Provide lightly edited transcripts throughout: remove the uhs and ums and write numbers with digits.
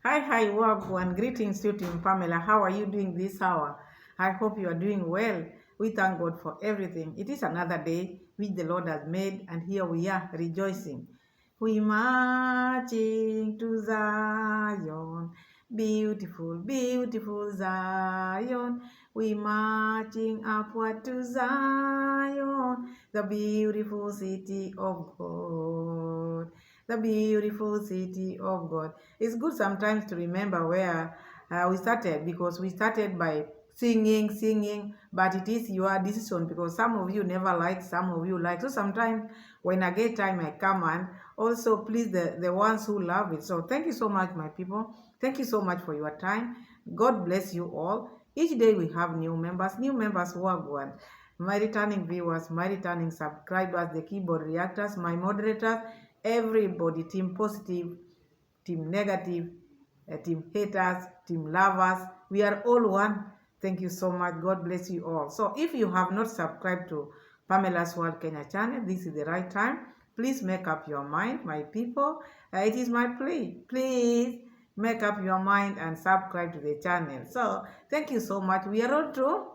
Hi, Wagwan. Greetings to you, Team Pamela. How are you doing this hour? I hope you are doing well. We thank God for everything. It is another day which the Lord has made, and here we are rejoicing. We marching to Zion, beautiful, beautiful Zion. We marching upward to Zion, the beautiful city of God. The beautiful city of God. It's good sometimes to remember where we started, because we started by singing, but it is your decision, because some of you never like, some of you like. So sometimes when I get time, I come and also please the ones who love it. So thank you so much, my people. Thank you so much for your time. God bless you all. Each day we have new members who are good. My returning viewers, my returning subscribers, the keyboard reactors, my moderators, everybody, team positive, team negative, team haters, team lovers. We are all one. Thank you so much. God bless you all. So if you have not subscribed to Pamela's World Kenya channel, this is the right time. Please make up your mind, my people. It is my plea. Please make up your mind and subscribe to the channel. So thank you so much. We are on to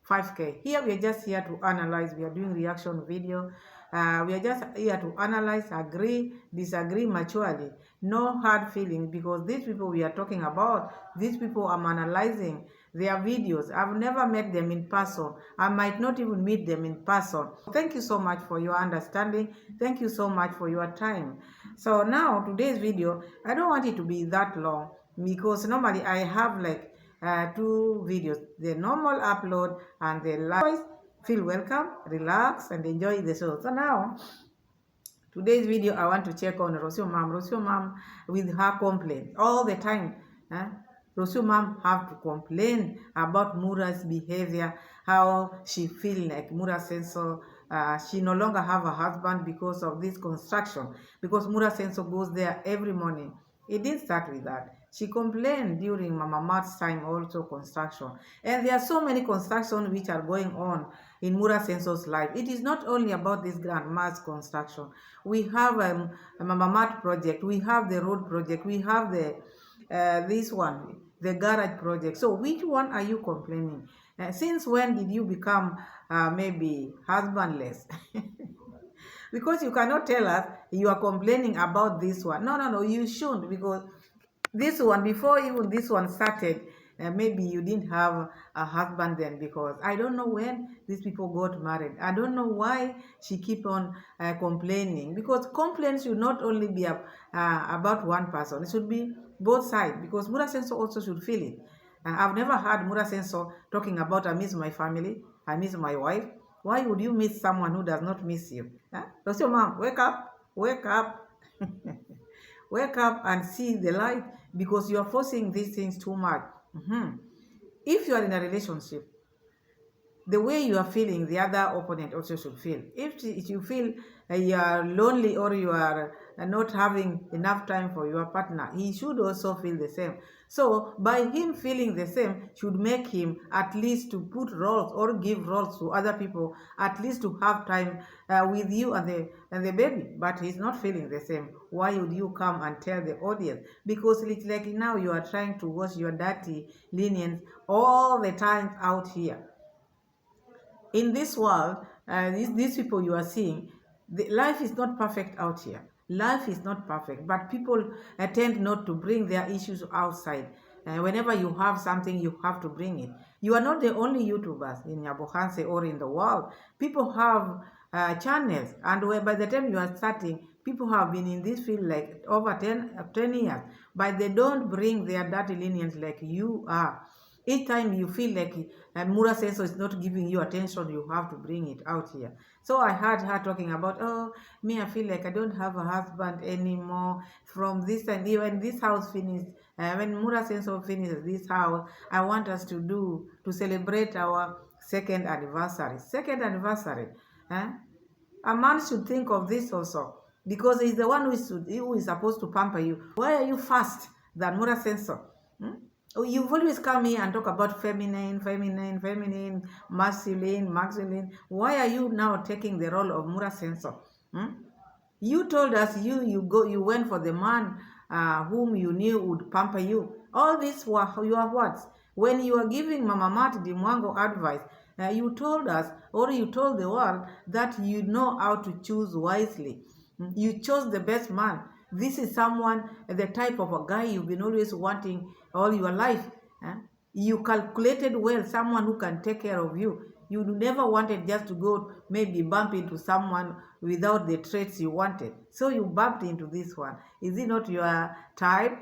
5K. Here we are just here to analyze. We are doing reaction video. We are just here to analyze, agree, disagree maturely. No hard feelings, because these people we are talking about, these people I'm analyzing their videos. I've never met them in person. I might not even meet them in person. Thank you so much for your understanding. Thank you so much for your time. So now today's video, I don't want it to be that long, because normally I have like two videos, the normal upload and the live. Feel welcome, relax, and enjoy the show. So now, today's video, I want to check on Rosu mom with her complaint all the time. Rosu mom have to complain about Mura's behavior, how she feel like Muraseno. She no longer have a husband because of this construction, because Muraseno goes there every morning. It didn't start with that. She complained during Mama Mart's time also construction. And there are so many construction which are going on in Muraseno's life. It is not only about this grand mass construction. We have a Mama Mart project, we have the road project, we have the this one, the garage project. So which one are you complaining? Since when did you become maybe husbandless? Because you cannot tell us you are complaining about this one. No, you shouldn't, because this one, before even this one started, maybe you didn't have a husband then, because I don't know when these people got married. I don't know why she keep on complaining, because complaints should not only be about one person. It should be both sides, because Muraseno also should feel it. I've never heard Muraseno talking about, I miss my family, I miss my wife. Why would you miss someone who does not miss you? Does your mom wake up? Wake up. Wake up and see the light, because you are forcing these things too much. If you are in a relationship, the way you are feeling, the other opponent also should feel. If you feel you are lonely, or you are not having enough time for your partner, he should also feel the same. So by him feeling the same should make him at least to put roles or give roles to other people, at least to have time with you and the baby. But he's not feeling the same. Why would you come and tell the audience? Because it's like now you are trying to wash your dirty linen all the time out here. In this world, these people you are seeing, life is not perfect out here. Life is not perfect, but people tend not to bring their issues outside. Whenever you have something, you have to bring it. You are not the only YouTubers in Yabohanse or in the world. People have channels, and by the time you are starting, people have been in this field like over 10 years, but they don't bring their dirty lenience like you are. Each time you feel like Muraseno is not giving you attention, you have to bring it out here. So I heard her talking about, oh, me, I feel like I don't have a husband anymore. From this time, when this house finished, when Muraseno finishes this house, I want us to celebrate our second anniversary. Second anniversary. A man should think of this also, because he's the one who is supposed to pamper you. Why are you fast than Muraseno? You've always come here and talk about feminine, masculine. Why are you now taking the role of Muraseno? You told us you went for the man whom you knew would pamper you. All these were your words. When you were giving Mama Mat the Mwango advice, you told us, or you told the world, that you know how to choose wisely. You chose the best man. This is someone, the type of a guy you've been always wanting all your life. You calculated well, someone who can take care of you. You never wanted just to go maybe bump into someone without the traits you wanted. So you bumped into this one. Is it not your type?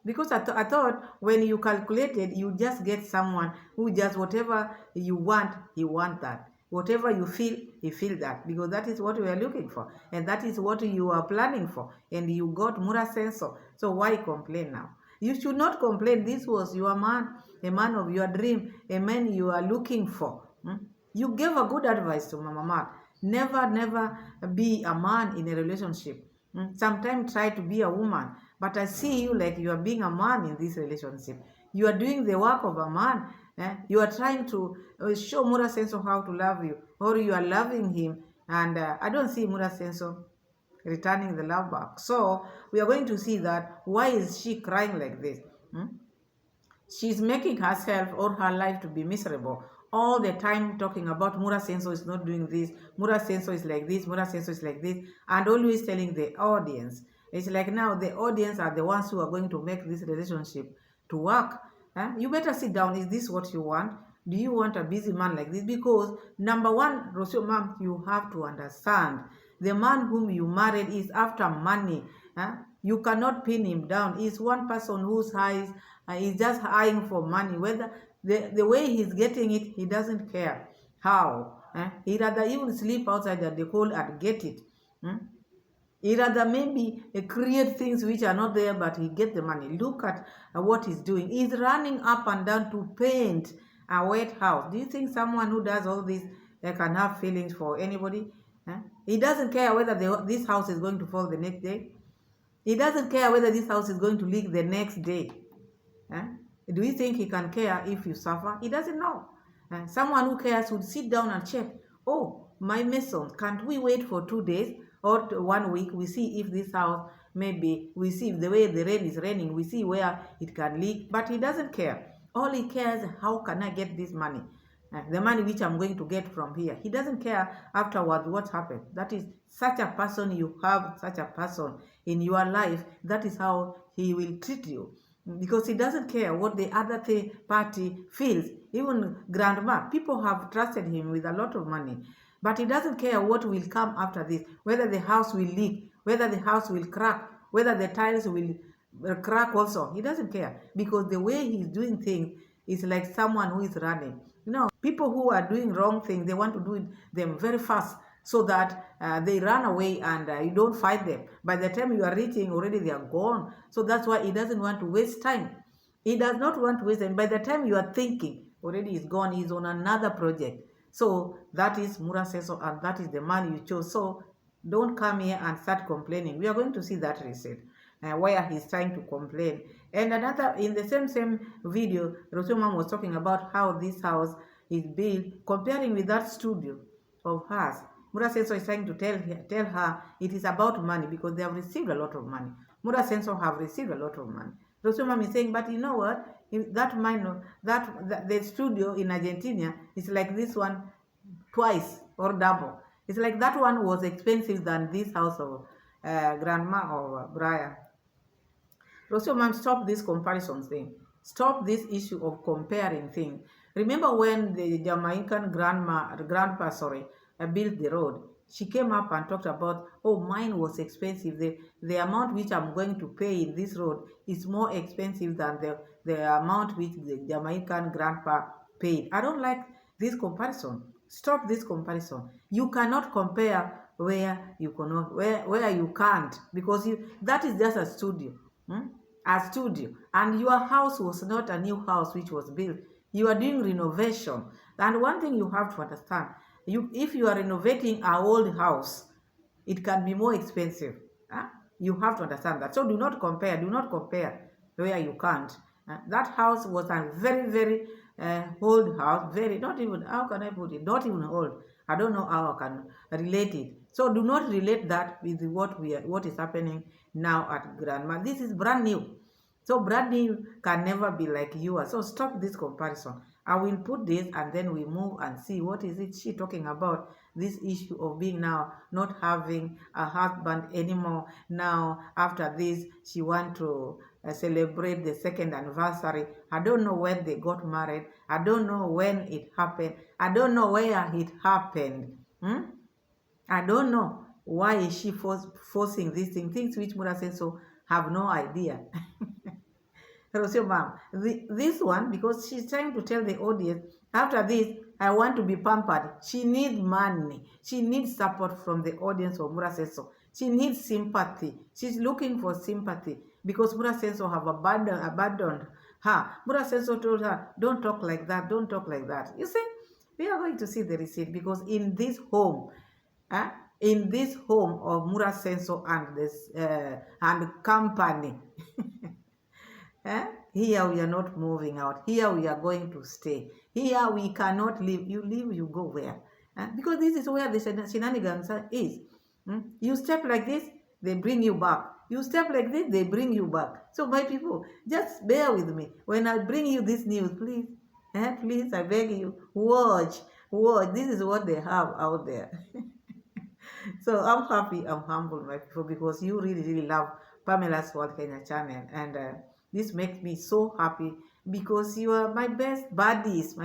Because I thought when you calculated, you just get someone who just whatever you want, he want that. Whatever you feel, he feel that. Because that is what we are looking for. And that is what you are planning for. And you got Muraseno. So why complain now? You should not complain. This was your man, a man of your dream, a man you are looking for. You gave a good advice to Mama Mat. Never be a man in a relationship. Sometimes try to be a woman. But I see you like you are being a man in this relationship. You are doing the work of a man. You are trying to show Muraseno how to love you. Or you are loving him. And I don't see Muraseno returning the love back. So we are going to see that why is she crying like this? She's making herself or her life to be miserable. All the time talking about Muraseno is not doing this, Muraseno is like this, Muraseno is like this, and always telling the audience. It's like now the audience are the ones who are going to make this relationship to work. You better sit down. Is this what you want? Do you want a busy man like this? Because number one, Rosu ma'am, you have to understand the man whom you married is after money. You cannot pin him down. He's one person whose eyes is just eyeing for money. Whether the way he's getting it, he doesn't care how. He'd rather even sleep outside at the cold and get it. He'd rather maybe create things which are not there, but he get the money. Look at what he's doing. He's running up and down to paint a wet house. Do you think someone who does all this can have feelings for anybody? He doesn't care whether this house is going to fall the next day. He doesn't care whether this house is going to leak the next day. Do you think he can care if you suffer? He doesn't know. Someone who cares would sit down and check. Oh, my mason, can't we wait for 2 days or 1 week? We see if this house, maybe we see if the way the rain is raining, we see where it can leak. But he doesn't care. All he cares is how can I get this money? The money which I'm going to get from here. He doesn't care afterwards what happened. That is such a person, you have such a person in your life. That is how he will treat you. Because he doesn't care what the other party feels. Even grandma, people have trusted him with a lot of money. But he doesn't care what will come after this. Whether the house will leak, whether the house will crack, whether the tiles will crack also. He doesn't care. Because the way he's doing things is like someone who is running. People who are doing wrong things, they want to do them very fast so that they run away and you don't fight them. By the time you are reaching, already they are gone. So that's why he doesn't want to waste time. He does not want to waste time. By the time you are thinking, already he's gone. He's on another project. So that is Muraseno, and that is the man you chose. So don't come here and start complaining. We are going to see that receipt where he's trying to complain. And another, in the same video, Rosu ma'am was talking about how this house is built, comparing with that studio of hers. Muraseno is trying to tell her it is about money because they have received a lot of money. Muraseno have received a lot of money. Rosu ma'am is saying, but you know what? The studio in Argentina is like this one twice or double. It's like that one was expensive than this house of grandma or Brian. Rosu ma'am, stop this comparison thing. Stop this issue of comparing things. Remember when the Jamaican grandpa built the road, she came up and talked about, oh, mine was expensive. The amount which I'm going to pay in this road is more expensive than the amount which the Jamaican grandpa paid. I don't like this comparison. Stop this comparison. You cannot compare where you cannot, where you can't, because that is just a studio. A studio. And your house was not a new house which was built. You are doing renovation. And one thing you have to understand, if you are renovating an old house, it can be more expensive. You have to understand that. So do not compare. Do not compare where you can't. That house was a very old house. Not even, how can I put it? Not even old. I don't know how I can relate it. So do not relate that with what is happening now at grandma. This is brand new. So brand new can never be like yours. So stop this comparison. I will put this and then we move and see what is it she talking about. This issue of being now not having a husband anymore. Now after this she want to celebrate the 2nd anniversary. I don't know when they got married. I don't know when it happened. I don't know where it happened. I don't know why is she forcing these things which Muraseno have no idea. Rosu mom, this one, because she's trying to tell the audience, after this, I want to be pampered. She needs money. She needs support from the audience of Muraseno. She needs sympathy. She's looking for sympathy because Muraseno have abandoned her. Muraseno told her, don't talk like that, don't talk like that. You see, we are going to see the receipt because in this home of Muraseno and this and company, here we are not moving out. Here we are going to stay. Here we cannot leave. You leave, you go where? Because this is where the shenanigans is. You step like this, they bring you back. You step like this, they bring you back. So my people, just bear with me. When I bring you this news, please, please, I beg you, watch. This is what they have out there. So I'm happy, I'm humble, my people, because you really love Pamela's World Kenya channel. And this makes me so happy because you are my best buddies,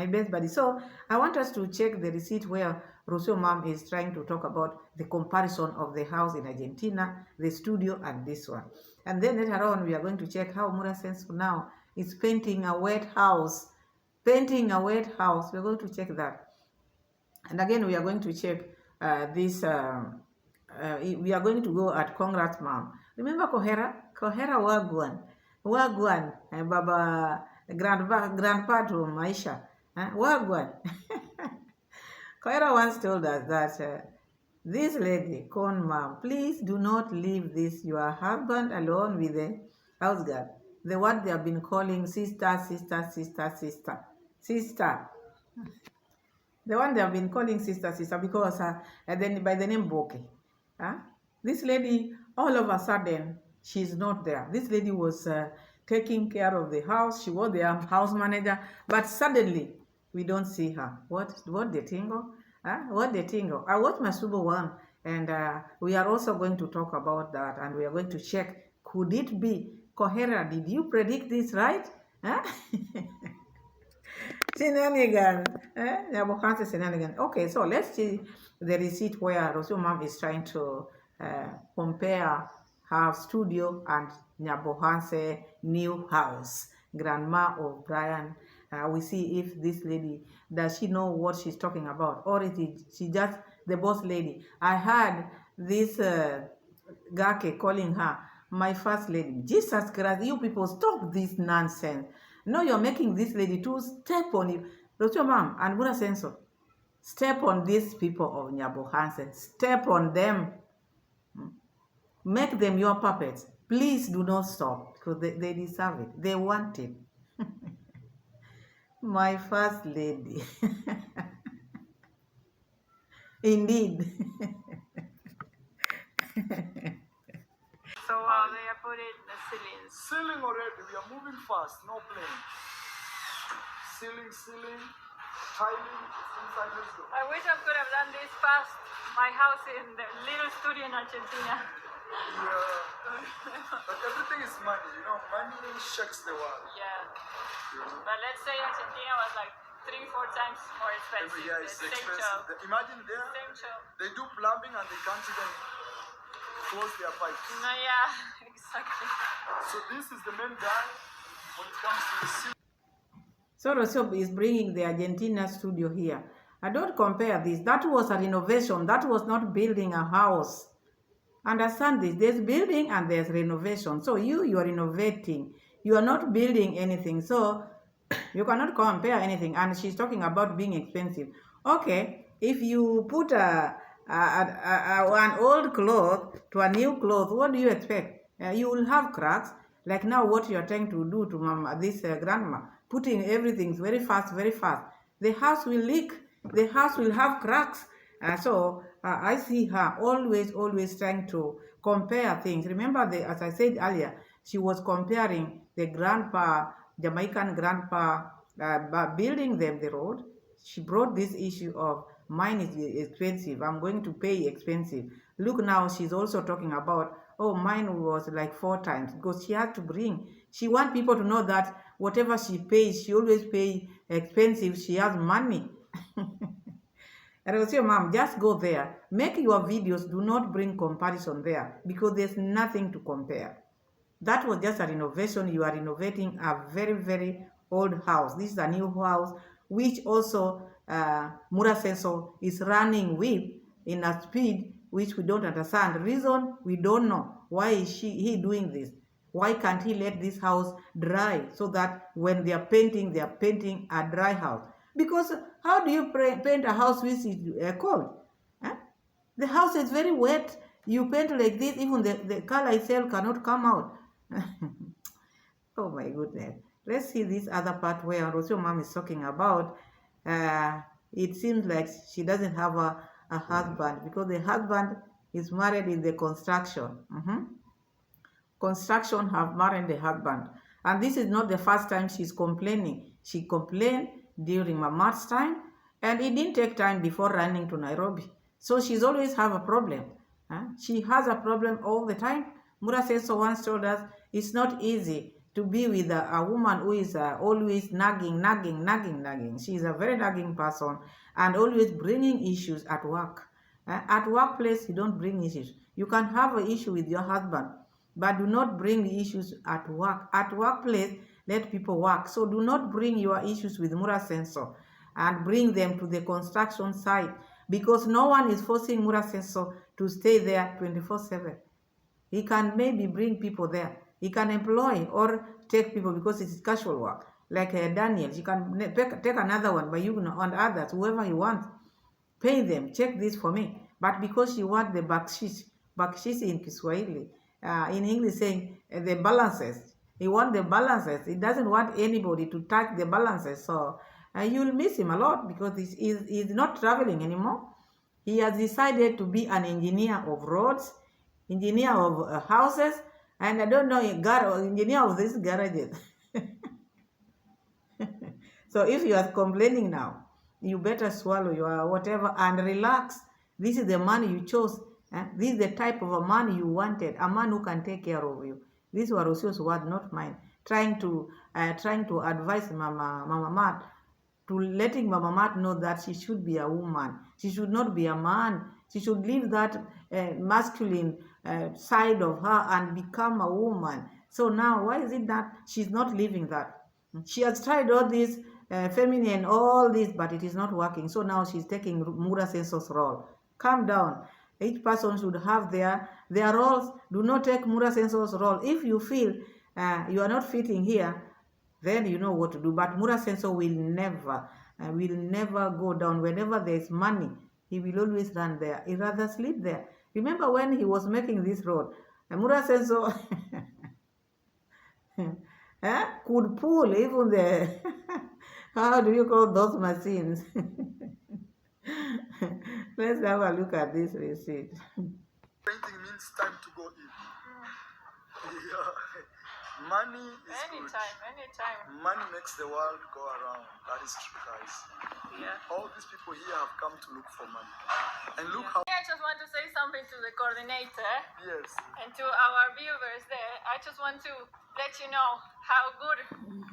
So I want us to check the receipt where Rosu mom is trying to talk about the comparison of the house in Argentina, the studio, and this one. And then later on, we are going to check how Muraseno now is painting a wet house. We're going to check that. And again, we are going to check we are going to go at Congrats mom. Remember Cabrera Wagwan, Baba grandpa to Maisha. Wagwan. Cabrera once told us that this lady, Con mom, please do not leave your husband alone with the house girl. The what they have been calling sister. The one they have been calling sister because then by the name Boke. This lady, all of a sudden, she's not there. This lady was taking care of the house. She was the house manager, but suddenly we don't see her. What the tingle? What the tingle? I watched my Subo one, and we are also going to talk about that, and we are going to check. Could it be Cabrera? Did you predict this right? Shenanigan. Okay, so let's see the receipt where Rosu mom is trying to compare her studio and Nyabohanse new house, grandma of Brian. We see if this lady, does she know what she's talking about, or is she just the boss lady? I heard this Gake calling her my first lady. Jesus Christ, you people, stop this nonsense. No, you're making this lady to step on you. Rosu mom and Muraseno, step on these people of Nyabohanse. Step on them. Make them your puppets. Please do not stop because they deserve it. They want it. My first lady. Indeed. So they are putting the ceilings. Ceiling already. We are moving fast. No plane. Ceiling, tiling. Inside, let's go. I wish I could have done this past my house in the little studio in Argentina. Yeah. But everything is money. Money shakes the world. Yeah. But let's say Argentina was like 3-4 times more expensive. Yeah, it's expensive. Imagine there, they do plumbing and they can't even close their pipes. No, yeah, exactly. So this is the main guy when it comes to the ceiling. So Rosu is bringing the Argentina studio here. I don't compare this. That was a renovation. That was not building a house. Understand this. There's building and there's renovation. So you are renovating. You are not building anything. So you cannot compare anything. And she's talking about being expensive. Okay, if you put an old cloth to a new cloth, what do you expect? You will have cracks. Like now what you are trying to do to mama, this grandma. Putting everything very fast. The house will leak. The house will have cracks. So I see her always trying to compare things. Remember, as I said earlier, she was comparing the grandpa, Jamaican grandpa, building them the road. She brought this issue of mine is expensive. I'm going to pay expensive. Look now, she's also talking about, oh, mine was like 4 times, because she had to bring. She wants people to know that whatever she pays, she always pay expensive. She has money. And I was saying, Mom, just go there. Make your videos. Do not bring comparison there, because there's nothing to compare. That was just a renovation. You are renovating a very old house. This is a new house, which also Muraseno is running with in a speed which we don't understand. Reason we don't know. Why is he doing this? Why can't he let this house dry so that when they are painting a dry house? Because how do you paint a house which is cold? Huh? The house is very wet. You paint like this, even the color itself cannot come out. Oh my goodness. Let's see this other part where Rosu mom is talking about. It seems like she doesn't have a husband, because the husband is married in the construction. Construction have married the husband. And this is not the first time she's complaining. She complained during Mama's time, and it didn't take time before running to Nairobi. So she's always have a problem. She has a problem all the time. Muraseno once told us it's not easy to be with a woman who is always nagging. She's a very nagging person and always bringing issues at work. At workplace, you don't bring issues. You can have an issue with your husband, but do not bring the issues at work. At workplace, let people work. So do not bring your issues with Muraseno and bring them to the construction site, because no one is forcing Muraseno to stay there 24/7. He can maybe bring people there. He can employ or take people because it's casual work. Like Daniel, he can take another one, but you know, on others, whoever he wants, pay them. Check this for me. But because you want the bakshish in Kiswahili, in English saying the balances. He wants the balances. He doesn't want anybody to touch the balances. So you'll miss him a lot, because he's not traveling anymore. He has decided to be an engineer of roads, engineer of houses, and I don't know, engineer of these garages. So if you are complaining now, you better swallow your whatever and relax. This is the man you chose. This is the type of a man you wanted, a man who can take care of you. These were Rosu's words, not mine. Trying to advise Mama Mat, to letting Mama Mat know that she should be a woman. She should not be a man. She should leave that masculine side of her and become a woman. So now, why is it that she's not living that? She has tried all this feminine, all this, but it is not working. So now she's taking Muraseno's role. Calm down. Each person should have their roles. Do not take Muraseno's role. If you feel you are not fitting here, then you know what to do. But Muraseno will never go down. Whenever there is money, he will always run there. He rather sleep there. Remember when he was making this road, Muraseno could pull even the how do you call those machines? Let's have a look at this receipt. Painting means time to go in. Yeah. Money is anytime. Money makes the world go around. That is true, guys. Yeah. All these people here have come to look for money. And look how... I just want to say something to the coordinator. Yes. And to our viewers there. I just want to let you know how good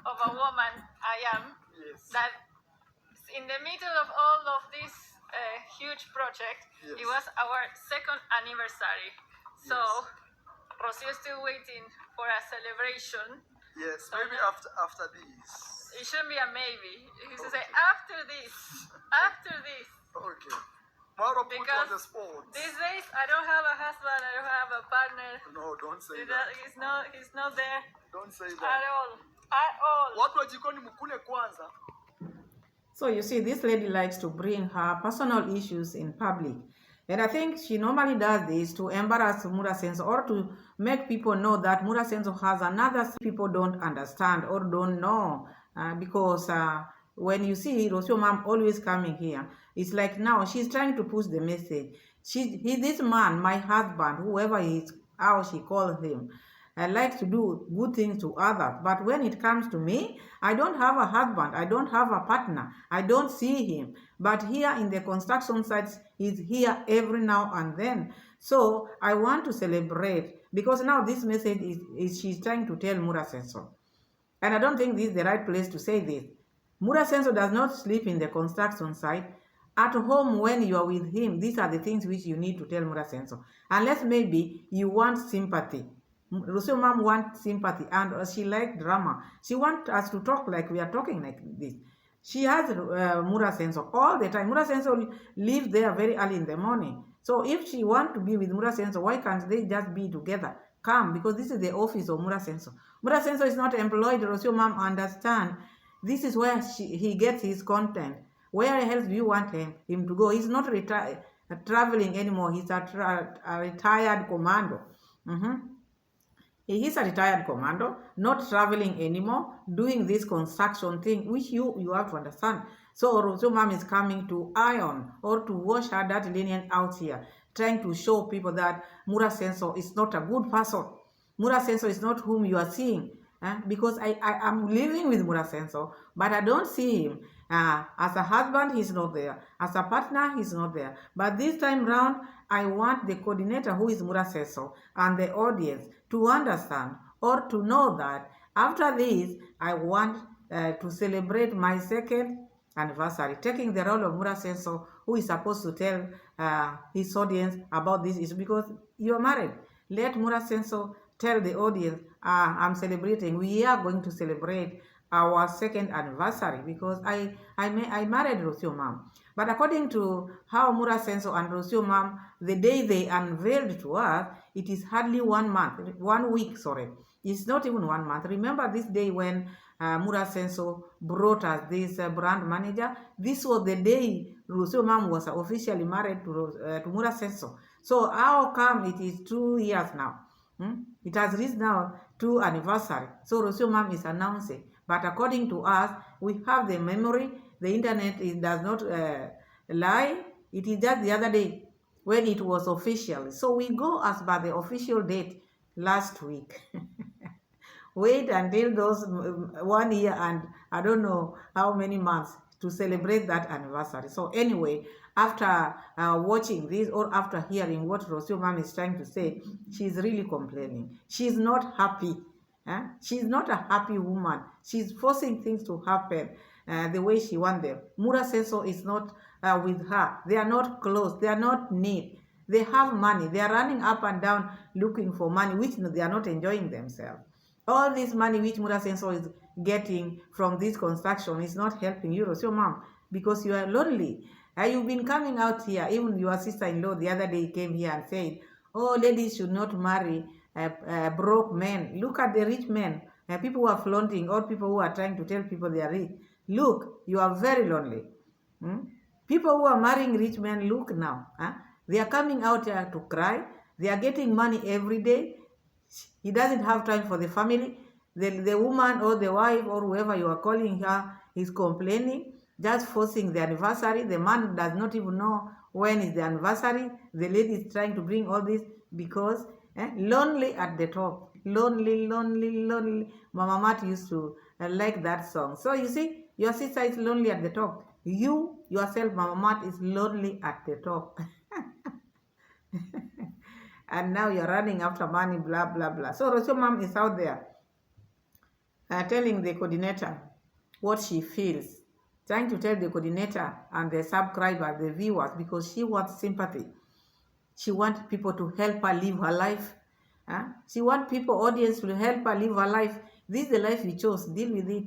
of a woman I am. Yes. That in the middle of all of this huge project, yes. It was our 2nd anniversary. So, Rosu is still waiting for a celebration. Yes, so maybe after this. It shouldn't be a maybe. He should say after this. After this. Okay. Mauro put on the spot. These days I don't have a husband, I don't have a partner. No, don't say that. He's not there. Don't say that. At all. At all. Watu wa jikoni mkule kwanza. So you see, this lady likes to bring her personal issues in public. And I think she normally does this to embarrass Muraseno, or to make people know that Muraseno has another people don't understand or don't know. Because when you see Rosu mom always coming here, it's like now she's trying to push the message. This man, my husband, whoever he is, how she calls him, likes to do good things to others. But when it comes to me, I don't have a husband, I don't have a partner, I don't see him. But here in the construction sites, he's here every now and then. So I want to celebrate, because now this message is she's trying to tell Muraseno. And I don't think this is the right place to say this. Muraseno does not sleep in the construction site. At home, when you are with him, these are the things which you need to tell Muraseno. Unless maybe you want sympathy. Rosu mom wants sympathy, and she likes drama. She wants us to talk like we are talking like this. She has Muraseno all the time. Muraseno lives there very early in the morning. So if she wants to be with Muraseno, why can't they just be together? Come, because this is the office of Muraseno. Muraseno is not employed. Rosu mom understand. This is where he gets his content. Where else do you want him to go? He's not traveling anymore. He's a retired commando. He is a retired commando, not traveling anymore, doing this construction thing, which you have to understand. So Rosu mom is coming to iron or to wash her dirty linen out here, trying to show people that Muraseno is not a good person. Muraseno is not whom you are seeing. Because I am living with Muraseno, but I don't see him. As a husband, he's not there. As a partner, he's not there. But this time round, I want the coordinator, who is Muraseno, and the audience to understand or to know that after this, I want to celebrate my second anniversary, taking the role of Muraseno, who is supposed to tell his audience about this issue, because you are married. Let Muraseno tell the audience, I'm celebrating. We are going to celebrate our second anniversary, because I married Rosu mom. But according to how Muraseno and Rosu mom, the day they unveiled to us, it is hardly 1 week, sorry. It's not even 1 month. Remember this day when Muraseno brought us this brand manager? This was the day Rosu mom was officially married to Muraseno. So how come it is 2 years now? It has reached now 2 anniversary. So Rosu mom is announcing. But according to us, we have the memory. The internet does not lie. It is just the other day when it was official. So we go as by the official date last week. Wait until those 1 year and I don't know how many months to celebrate that anniversary. So anyway, after watching this or after hearing what Rosu mom is trying to say, she's really complaining. She's not happy. She's not a happy woman. She's forcing things to happen the way she wants them. Muraseno is not with her. They are not close. They are not neat. They have money. They are running up and down looking for money, which they are not enjoying themselves. All this money which Muraseno is getting from this construction is not helping you, Rosu mom, because you are lonely. You've been coming out here. Even your sister-in-law the other day came here and said, oh, ladies should not marry broke men. Look at the rich men. People who are flaunting, or people who are trying to tell people they are rich. Look, you are very lonely. People who are marrying rich men, look now. They are coming out here to cry. They are getting money every day. He doesn't have time for the family. The woman or the wife or whoever you are calling her is complaining, just forcing the anniversary. The man does not even know when is the anniversary. The lady is trying to bring all this because lonely at the top. Lonely, lonely, lonely. Mama Mat used to like that song. So you see, your sister is lonely at the top. You, yourself, Mama Mat, is lonely at the top. And now you're running after money, blah, blah, blah. So Rosu mom is out there telling the coordinator what she feels, trying to tell the coordinator and the subscriber, the viewers, because she wants sympathy. She wants people to help her live her life. She wants people, audience, to help her live her life. This is the life you chose. Deal with it.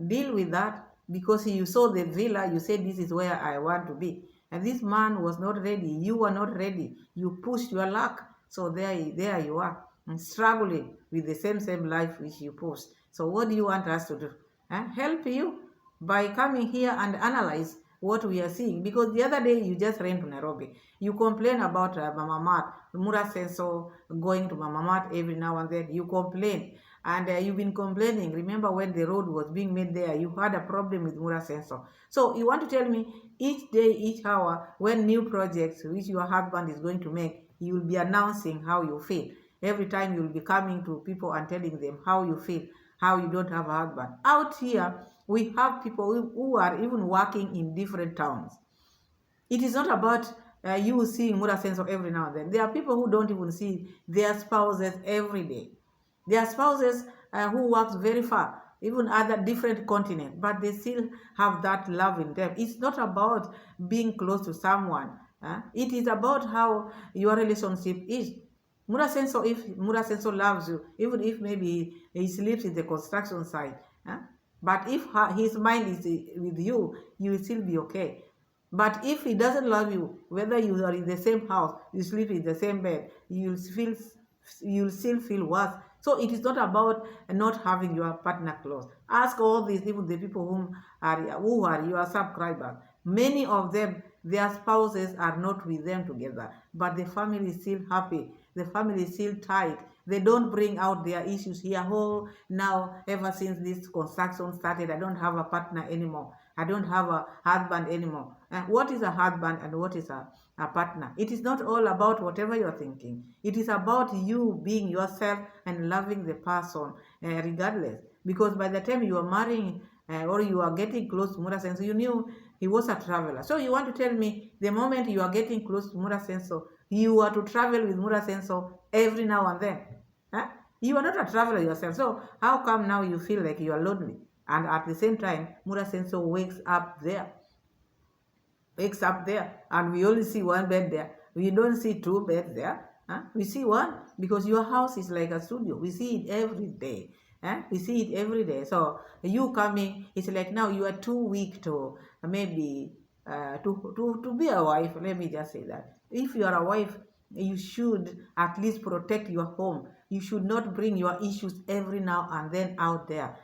Deal with that, because you saw the villa, you said, this is where I want to be. And this man was not ready. You were not ready. You pushed your luck. So there you are, struggling with the same life which you pushed. So what do you want us to do? Help you by coming here and analyze what we are seeing. Because the other day you just ran to Nairobi. You complain about Mama Mat, Muraseno going to Mama Mat every now and then. You complain. And you've been complaining. Remember when the road was being made there, you had a problem with Muraseno. So you want to tell me each day, each hour, when new projects which your husband is going to make, you will be announcing how you feel. Every time you will be coming to people and telling them how you feel, how you don't have a husband. Out here, we have people who are even working in different towns. It is not about you seeing Muraseno every now and then. There are people who don't even see their spouses every day. There are spouses who work very far, even other different continents, but they still have that love in them. It's not about being close to someone. It is about how your relationship is. Muraseno, if Muraseno loves you, even if maybe he sleeps in the construction site, but if his mind is with you, you will still be okay. But if he doesn't love you, whether you are in the same house, you sleep in the same bed, you'll still feel worse. So it is not about not having your partner close. Ask all these, even the people who are your subscribers. Many of them, their spouses are not with them together, but the family is still happy. The family is still tight. They don't bring out their issues here. Oh, now ever since this construction started, I don't have a partner anymore. I don't have a husband anymore. What is a husband and what is a partner? It is not all about whatever you're thinking. It is about you being yourself and loving the person regardless. Because by the time you are marrying or you are getting close to Muraseno, you knew he was a traveler. So you want to tell me the moment you are getting close to Muraseno, you are to travel with Muraseno every now and then. You are not a traveler yourself. So how come now you feel like you are lonely? And at the same time, Muraseno wakes up there, and we only see one bed there. We don't see two beds there. We see one because your house is like a studio. We see it every day. We see it every day. So you coming, it's like now you are too weak to maybe to be a wife. Let me just say that. If you are a wife, you should at least protect your home. You should not bring your issues every now and then out there.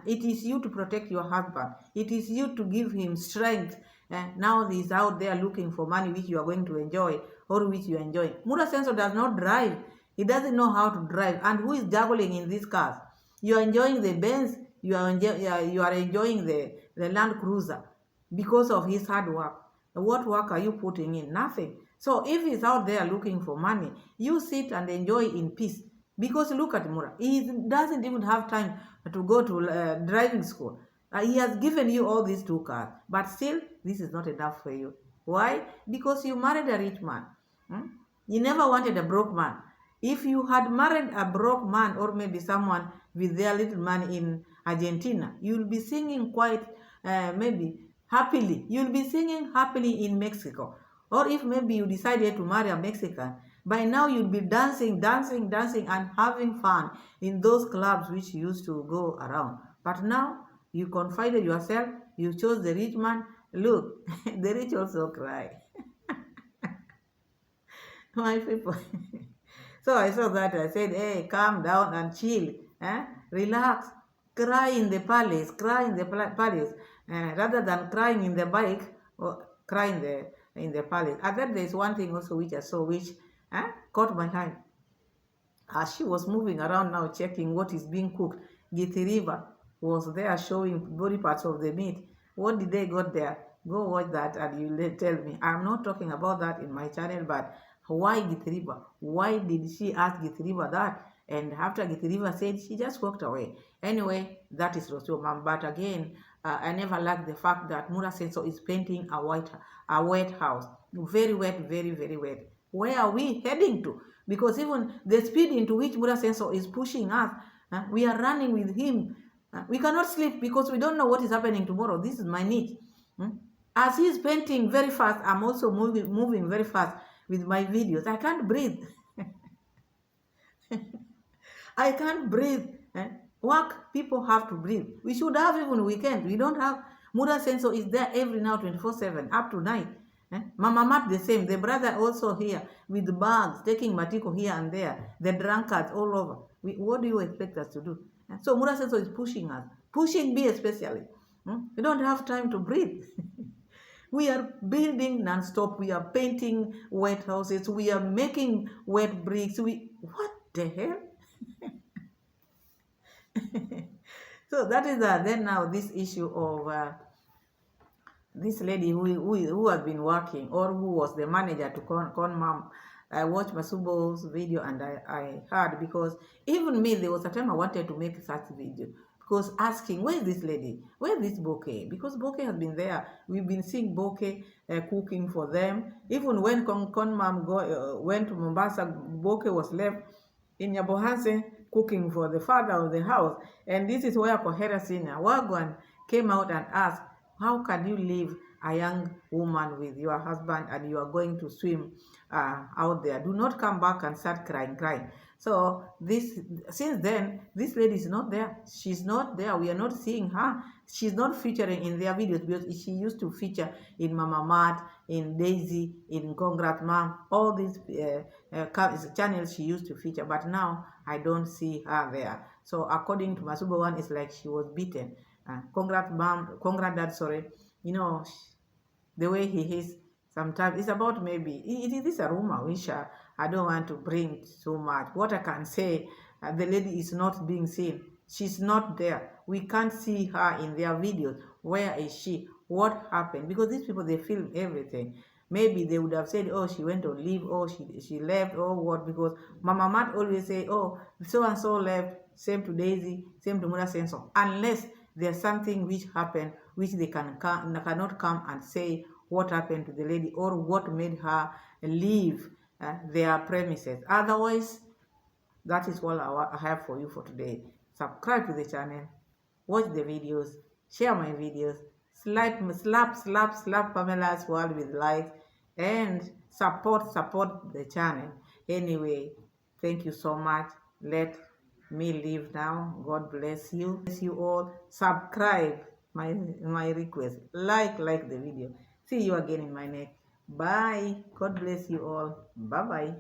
It is you to protect your husband. It is you to give him strength. Now he's out there looking for money which you are going to enjoy or which you enjoy. Muraseno does not drive. He doesn't know how to drive. And who is juggling in these cars? You are enjoying the Benz. You are enjoying the Land Cruiser because of his hard work. What work are you putting in? Nothing. So if he's out there looking for money, you sit and enjoy in peace. Because look at Mura. He doesn't even have time to go to driving school. He has given you all these two cars. But still, this is not enough for you. Why? Because you married a rich man. You never wanted a broke man. If you had married a broke man or maybe someone with their little money in Argentina, you'll be singing quite maybe happily. You'll be singing happily in Mexico. Or if maybe you decided to marry a Mexican, by now you'll be dancing and having fun in those clubs which you used to go around. But now you confided yourself, you chose the rich man. Look, the rich also cry. My people. So I saw that. I said, hey, calm down and chill. Relax. Cry in the palace. Rather than crying in the bike or cry in the palace. And then there's one thing also which I saw which caught my eye. As she was moving around now checking what is being cooked, Githiriba was there showing body parts of the meat. What did they got there? Go watch that and you tell me. I'm not talking about that in my channel, but why Githiriba? Why did she ask Githiriba that? And after Githiriba said, she just walked away. Anyway, that is Rosu, ma'am. But again, I never liked the fact that Muraseno is painting a wet house. Very wet, very, very wet. Where are we heading to? Because even the speed into which Muraseno is pushing us, we are running with him. We cannot sleep because we don't know what is happening tomorrow. This is my niche. As he's painting very fast, I'm also moving very fast with my videos. I can't breathe. I can't breathe. Work, people have to breathe. We should have even weekend. We don't have. Muraseno is there every now 24/7, up to night. Mama Mat the same. The brother also here with bags, taking matiko here and there. The drunkards all over. What do you expect us to do? So Muraseno is pushing us. Pushing me especially. We don't have time to breathe. We are building non-stop. We are painting wet houses. We are making wet bricks. What the hell? So that is then now this issue of this lady who has been working, or who was the manager to con mom. I watched Masubo's video and I heard, because even me, there was a time I wanted to make such video, because asking, where is this lady? Where is this Bokeh? Because Bokeh has been there. We've been seeing Bokeh cooking for them. Even when con mom went to Mombasa, Bokeh was left in Nyabohanse cooking for the father of the house. And this is where Kohera Sina Wagwan came out and asked, how can you leave a young woman with your husband and you are going to swim out there? Do not come back and start crying. So since then, this lady is not there. She's not there. We are not seeing her. She's not featuring in their videos, because she used to feature in Mama Mat, in Daisy, in Congrats Mom, all these channels she used to feature. But now I don't see her there. So according to Masubo one, it's like she was beaten. Congrats mom, congrats dad, sorry. You know, the way he is sometimes, it's about, maybe it is a rumor which I don't want to bring so much. What I can say, the lady is not being seen. She's not there. We can't see her in their videos. Where is she? What happened? Because these people, they film everything. Maybe they would have said, oh, she went on leave, or she left, or what, because Mama Mat always say, oh, so and so left, same to Daisy, same to Muraseno, unless there's something which happened which they cannot come and say what happened to the lady, or what made her leave their premises. Otherwise, that is all I have for you for today. Subscribe to the channel, watch the videos, share my videos, slap Pamela's World with likes, and support the channel. Anyway, thank you so much. Let me leave now. God bless you. Bless you all. Subscribe, my request. Like the video. See you again in my next. Bye. God bless you all. Bye bye.